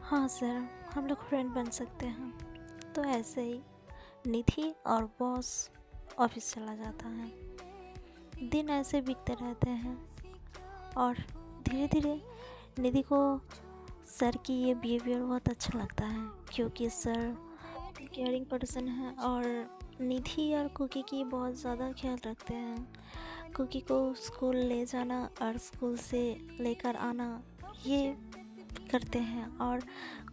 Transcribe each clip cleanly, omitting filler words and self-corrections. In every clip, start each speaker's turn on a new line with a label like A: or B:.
A: हाँ सर, हम लोग फ्रेंड बन सकते हैं। तो ऐसे ही निधि और बॉस ऑफिस चला जाता है। दिन ऐसे बीतते रहते हैं और धीरे धीरे निधि को सर की ये बिहेवियर बहुत अच्छा लगता है, क्योंकि सर केयरिंग पर्सन है और निधि और कुकी की बहुत ज़्यादा ख्याल रखते हैं। कुकी को स्कूल ले जाना और स्कूल से लेकर आना ये करते हैं, और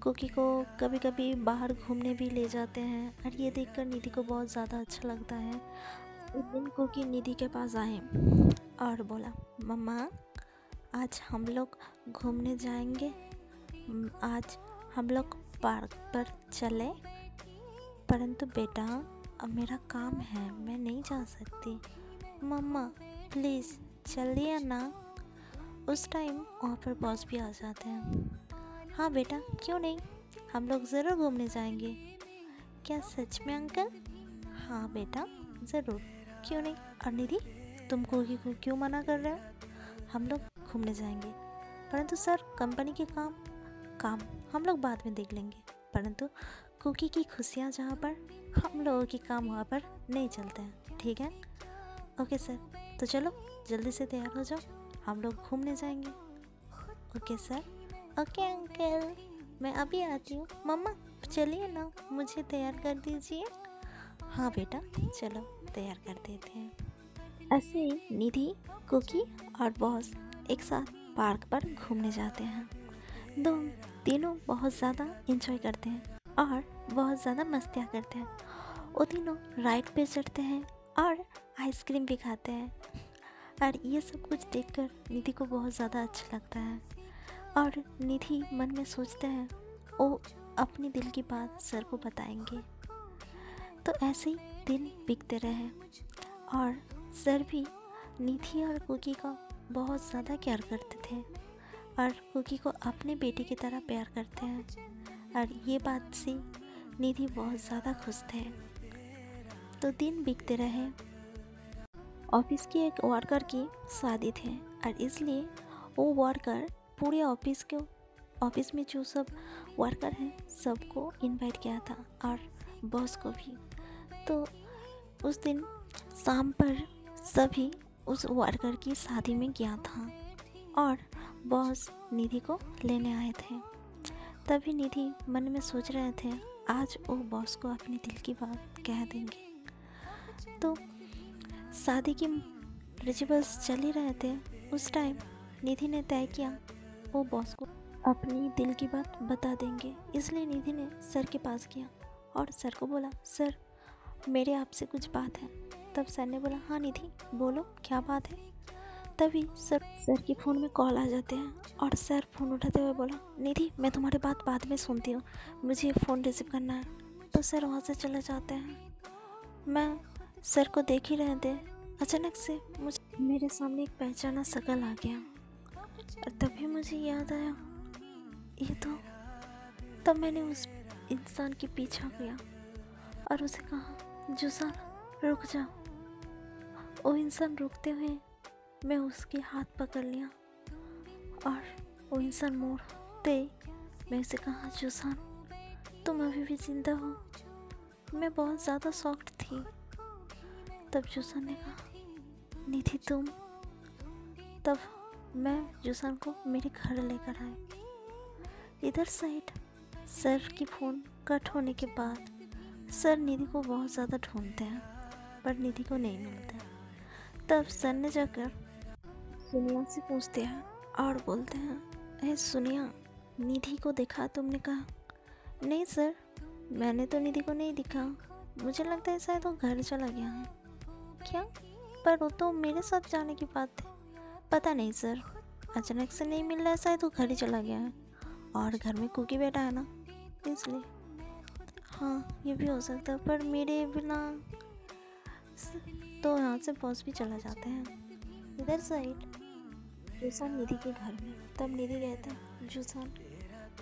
A: कुकी को कभी कभी बाहर घूमने भी ले जाते हैं, और ये देखकर निधि को बहुत ज़्यादा अच्छा लगता है। एक दिन कुकी निधि के पास आए और बोला, मम्मा आज हम लोग घूमने जाएंगे, आज हम लोग पार्क पर चले, परंतु बेटा अब मेरा काम है, मैं नहीं जा सकती। मम्मा प्लीज़ चलिए ना। उस टाइम वहाँ पर बॉस भी आ जाते हैं। हाँ बेटा क्यों नहीं, हम लोग ज़रूर घूमने जाएंगे। क्या सच में अंकल? हाँ बेटा ज़रूर, क्यों नहीं। और निधि तुम कुकी को क्यों मना कर रहे हो? हम लोग घूमने जाएंगे, परंतु सर कंपनी के काम काम हम लोग बाद में देख लेंगे, परंतु कुकी की खुशियाँ जहाँ पर, हम लोगों के काम वहाँ पर नहीं चलते हैं, ठीक है? ओके सर, तो चलो जल्दी से तैयार हो जाओ, हम लोग घूमने जाएंगे। Okay sir. ओके अंकल, मैं अभी आती हूँ। मम्मा चलिए ना, मुझे तैयार कर दीजिए। हाँ बेटा चलो तैयार कर देते हैं। ऐसे ही निधि, कुकी और बॉस एक साथ पार्क पर घूमने जाते हैं। दो तीनों बहुत ज़्यादा इंजॉय करते हैं और बहुत ज़्यादा मस्तियाँ करते हैं। वो तीनों राइड पे चढ़ते हैं और आइसक्रीम भी खाते हैं, और ये सब कुछ देखकर निधि को बहुत ज़्यादा अच्छा लगता है। और निधि मन में सोचते हैं वो अपनी दिल की बात सर को बताएंगे। तो ऐसे ही दिन बीतते रहे और सर भी निधि और कुकी का बहुत ज़्यादा केयर करते थे और कुकी को अपने बेटे की तरह प्यार करते हैं, और ये बात से निधि बहुत ज़्यादा खुश थे। तो दिन बीतते रहे। ऑफिस की एक वर्कर की शादी थी, और इसलिए वो वर्कर पूरे ऑफिस में जो सब वर्कर हैं सबको इनवाइट किया था, और बॉस को भी। तो उस दिन शाम पर सभी उस वर्कर की शादी में गया था और बॉस निधि को लेने आए थे। तभी निधि मन में सोच रहे थे आज वो बॉस को अपने दिल की बात कह देंगे। तो शादी की रिचुअल्स चल ही रहे थे। उस टाइम निधि ने तय किया वो बॉस को अपनी दिल की बात बता देंगे, इसलिए निधि ने सर के पास गया और सर को बोला, सर मेरे आपसे कुछ बात है। तब सर ने बोला, हाँ निधि बोलो क्या बात है। तभी सर के फ़ोन में कॉल आ जाते हैं और सर फ़ोन उठाते हुए बोला, निधि मैं तुम्हारी बात बाद में सुनती हूँ, मुझे फ़ोन रिसीव करना है। तो सर वहाँ से चले जाते हैं। मैं सर को देख ही रहे थे, अचानक से मुझे मेरे सामने एक पहचाना शक्ल आ गया, और तभी मुझे याद आया ये तो। तब मैंने उस इंसान के पीछा किया और उसे कहा, जुसान रुक जा। वो इंसान रुकते हुए मैं उसके हाथ पकड़ लिया और वो इंसान मुड़ते मैं उसे कहा, जुसान तुम अभी भी जिंदा हो। मैं बहुत ज़्यादा शॉक्ड थी। तब जुसान ने कहा, निधि तुम। तब मैं जुसान को मेरे घर लेकर आई। इधर साइड सर की फ़ोन कट होने के बाद सर निधि को बहुत ज़्यादा ढूंढते हैं पर निधि को नहीं मिलते। तब सर ने जाकर सुनिया से पूछते हैं और बोलते हैं, अरे सुनिया निधि को देखा तुमने? कहा, नहीं सर मैंने तो निधि को नहीं दिखा, मुझे लगता है शायद वो घर चला गया है। क्या? पर वो तो मेरे साथ जाने की बात है। पता नहीं सर, अचानक से नहीं मिल रहा है, शायद वो घर ही चला गया है और घर में कुकी बैठा है ना, इसलिए। हाँ ये भी हो सकता है, पर मेरे बिना तो यहाँ से बॉस भी चला जाते हैं। इधर साइड जुसान निधि के घर में। तब निधि कहते हैं, जुसान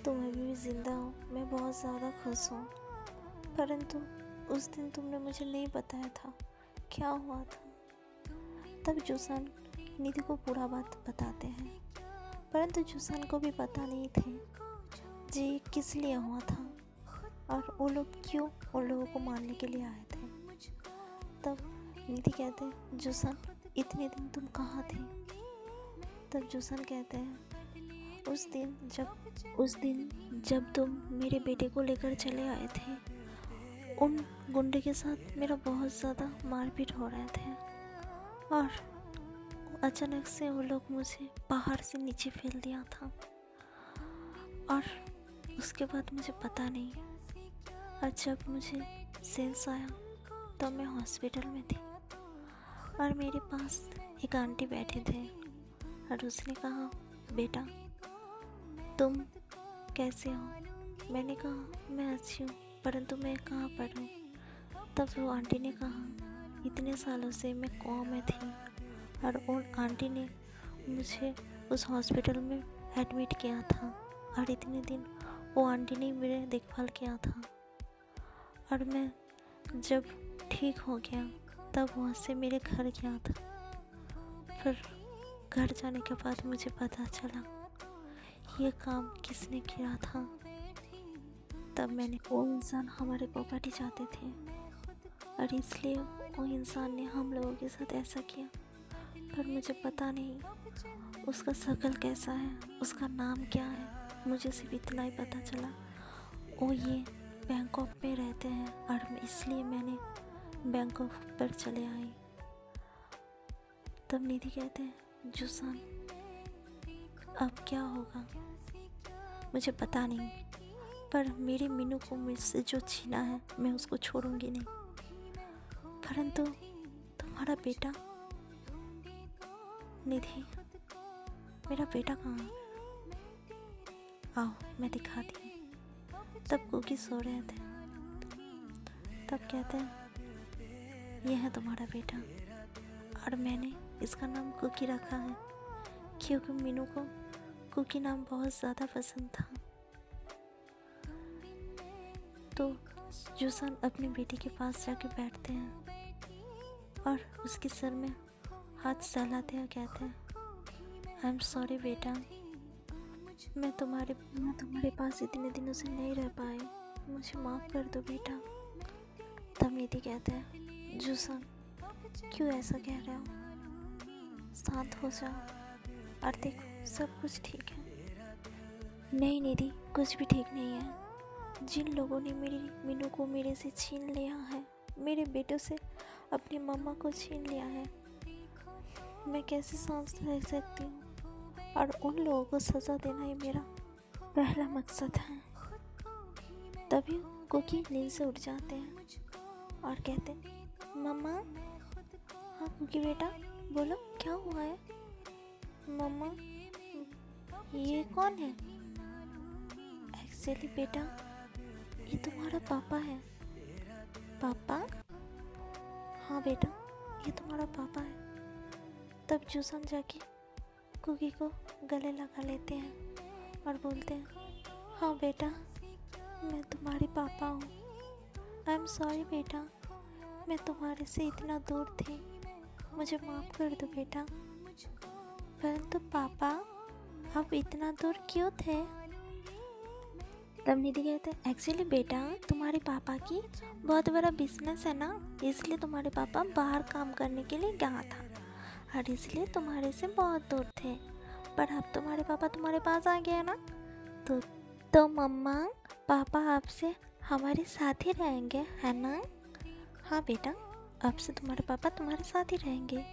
A: तुम अभी भी जिंदा हो, मैं बहुत ज़्यादा खुश हूँ, परंतु उस दिन तुमने मुझे नहीं बताया था क्या हुआ था। तब जुसान निधि को पूरा बात बताते हैं, परंतु जुसान को भी पता नहीं थे जी किस लिए हुआ था और वो लोग क्यों उन लोगों को मारने के लिए आए थे। तब निधि कहते हैं जूसन इतने दिन तुम कहाँ थे। तब जूसन कहते हैं उस दिन जब तुम मेरे बेटे को लेकर चले आए थे, उन गुंडे के साथ मेरा बहुत ज़्यादा मारपीट हो रहे थे और अचानक से वो लोग मुझे पहाड़ से नीचे फेल दिया था और उसके बाद मुझे पता नहीं। और जब मुझे सेंस आया तो मैं हॉस्पिटल में थी और मेरे पास एक आंटी बैठे थे और उसने कहा बेटा तुम कैसे हो। मैंने कहा मैं अच्छी हूँ परंतु मैं कहाँ पर हूँ। तब वो आंटी ने कहा इतने सालों से मैं कुआं में थी और उन आंटी ने मुझे उस हॉस्पिटल में एडमिट किया था और इतने दिन वो आंटी ने मेरे देखभाल किया था और मैं जब ठीक हो गया तब वहाँ से मेरे घर गया था। फिर घर जाने के बाद मुझे पता चला ये काम किसने किया था। तब मैंने वो इंसान हमारे प्रॉपर्टी चाहते थे और इसलिए वो इंसान ने हम लोगों के साथ ऐसा किया। पर मुझे पता नहीं उसका शक्ल कैसा है, उसका नाम क्या है। मुझे सिर्फ इतना ही पता चला वो ये बैंकॉक में रहते हैं और इसलिए मैंने बैंकॉक पर चले आई। तब निधि कहते हैं जूसन अब क्या होगा मुझे पता नहीं, पर मेरे मीनू को मुझसे जो छीना है मैं उसको छोड़ूंगी नहीं। परंतु तुम्हारा बेटा निधि, मेरा बेटा कहाँ है? आओ मैं दिखाती हूँ। तब कुकी सो रहे थे। तब कहते हैं यह है तुम्हारा बेटा और मैंने इसका नाम कुकी रखा है क्योंकि मीनू को कुकी नाम बहुत ज़्यादा पसंद था। तो जूसन अपनी बेटी के पास जाके बैठते हैं और उसके सर में हाथ सहलाते हैं, कहते हैं आई एम सॉरी बेटा, मैं तुम्हारे पास इतने दिनों से नहीं रह पाए, मुझे माफ़ कर दो बेटा। तब निधि कहते हैं जूसन क्यों ऐसा कह रहे हो, शांत हो जाओ और देखो सब कुछ ठीक है। नहीं निधि कुछ भी ठीक नहीं है। जिन लोगों ने मेरी मीनू को मेरे से छीन लिया है, मेरे बेटों से अपनी मम्मा को छीन लिया है, मैं कैसे सांस ले सकती हूँ। और उन लोगों को सज़ा देना ही मेरा पहला मकसद है। तभी कुकी नींद से उठ जाते हैं और कहते हैं मम्मा। हाँ कुकी बेटा बोलो क्या हुआ है। मम्मा ये कौन है। एक्चुअली बेटा ये तुम्हारा पापा है। पापा? हाँ बेटा ये तुम्हारा पापा है। तब जूसन जाके कुकी को गले लगा लेते हैं और बोलते हैं हाँ बेटा मैं तुम्हारी पापा हूँ। आई एम सॉरी बेटा, मैं तुम्हारे से इतना दूर थी, मुझे माफ़ कर दो बेटा। परंतु पापा आप इतना दूर क्यों थे। तब निधि कहते हैं एक्चुअली बेटा तुम्हारे पापा की बहुत बड़ा बिजनेस है ना, इसलिए तुम्हारे पापा बाहर काम करने के लिए गया था और इसलिए तुम्हारे से बहुत दूर थे। पर अब तुम्हारे पापा तुम्हारे पास आ गए ना, तो मम्मा पापा आपसे हमारे साथ ही रहेंगे है ना। हाँ बेटा अब से तुम्हारे पापा तुम्हारे साथ ही रहेंगे।